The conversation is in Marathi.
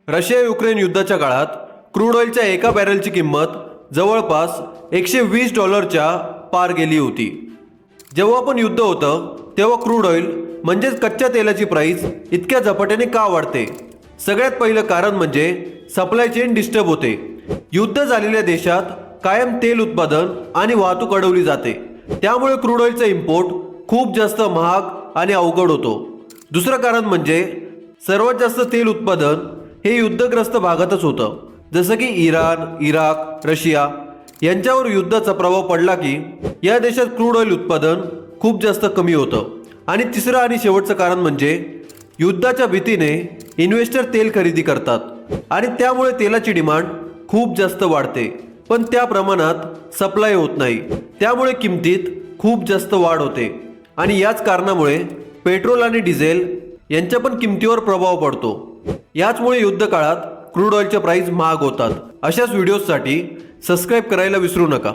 रशिया युक्रेन युद्धाच्या काळात क्रूड ऑइलच्या एका बॅरलची किंमत जवळपास $120च्या पार गेली होती। जेव्हा पण युद्ध होतं तेव्हा क्रूड ऑइल म्हणजेच कच्च्या तेलाची प्राइस इतक्या झपाट्याने का वाढते? सगळ्यात पहिलं कारण म्हणजे सप्लाय चेन डिस्टर्ब होते। युद्ध झालेल्या देशात कायम तेल उत्पादन आणि वाहतूक अडवली जाते, त्यामुळे क्रूड ऑइलचा इम्पोर्ट खूप जास्त महाग आणि अवघड होतो। दुसरं कारण म्हणजे सर्वात जास्त तेल उत्पादन हे युद्धग्रस्त भागातच होतं, जसं की इराण, इराक, रशिया यांच्यावर युद्धाचा प्रभाव पडला की या देशात क्रूड ऑइल उत्पादन खूप जास्त कमी होतं। आणि तिसरं आणि शेवटचं कारण म्हणजे युद्धाच्या भीतीने इन्व्हेस्टर तेल खरेदी करतात आणि त्यामुळे तेलाची डिमांड खूप जास्त वाढते, पण त्या प्रमाणात सप्लाय होत नाही, त्यामुळे किमतीत खूप जास्त वाढ होते। आणि याच कारणामुळे पेट्रोल आणि डिझेल यांच्या पण किमतीवर प्रभाव पडतो। याचमुळे युद्ध काळात क्रूड ऑइलच्या प्राइस महाग होतात। अशाच व्हिडिओजसाठी सबस्क्राइब करायला विसरू नका।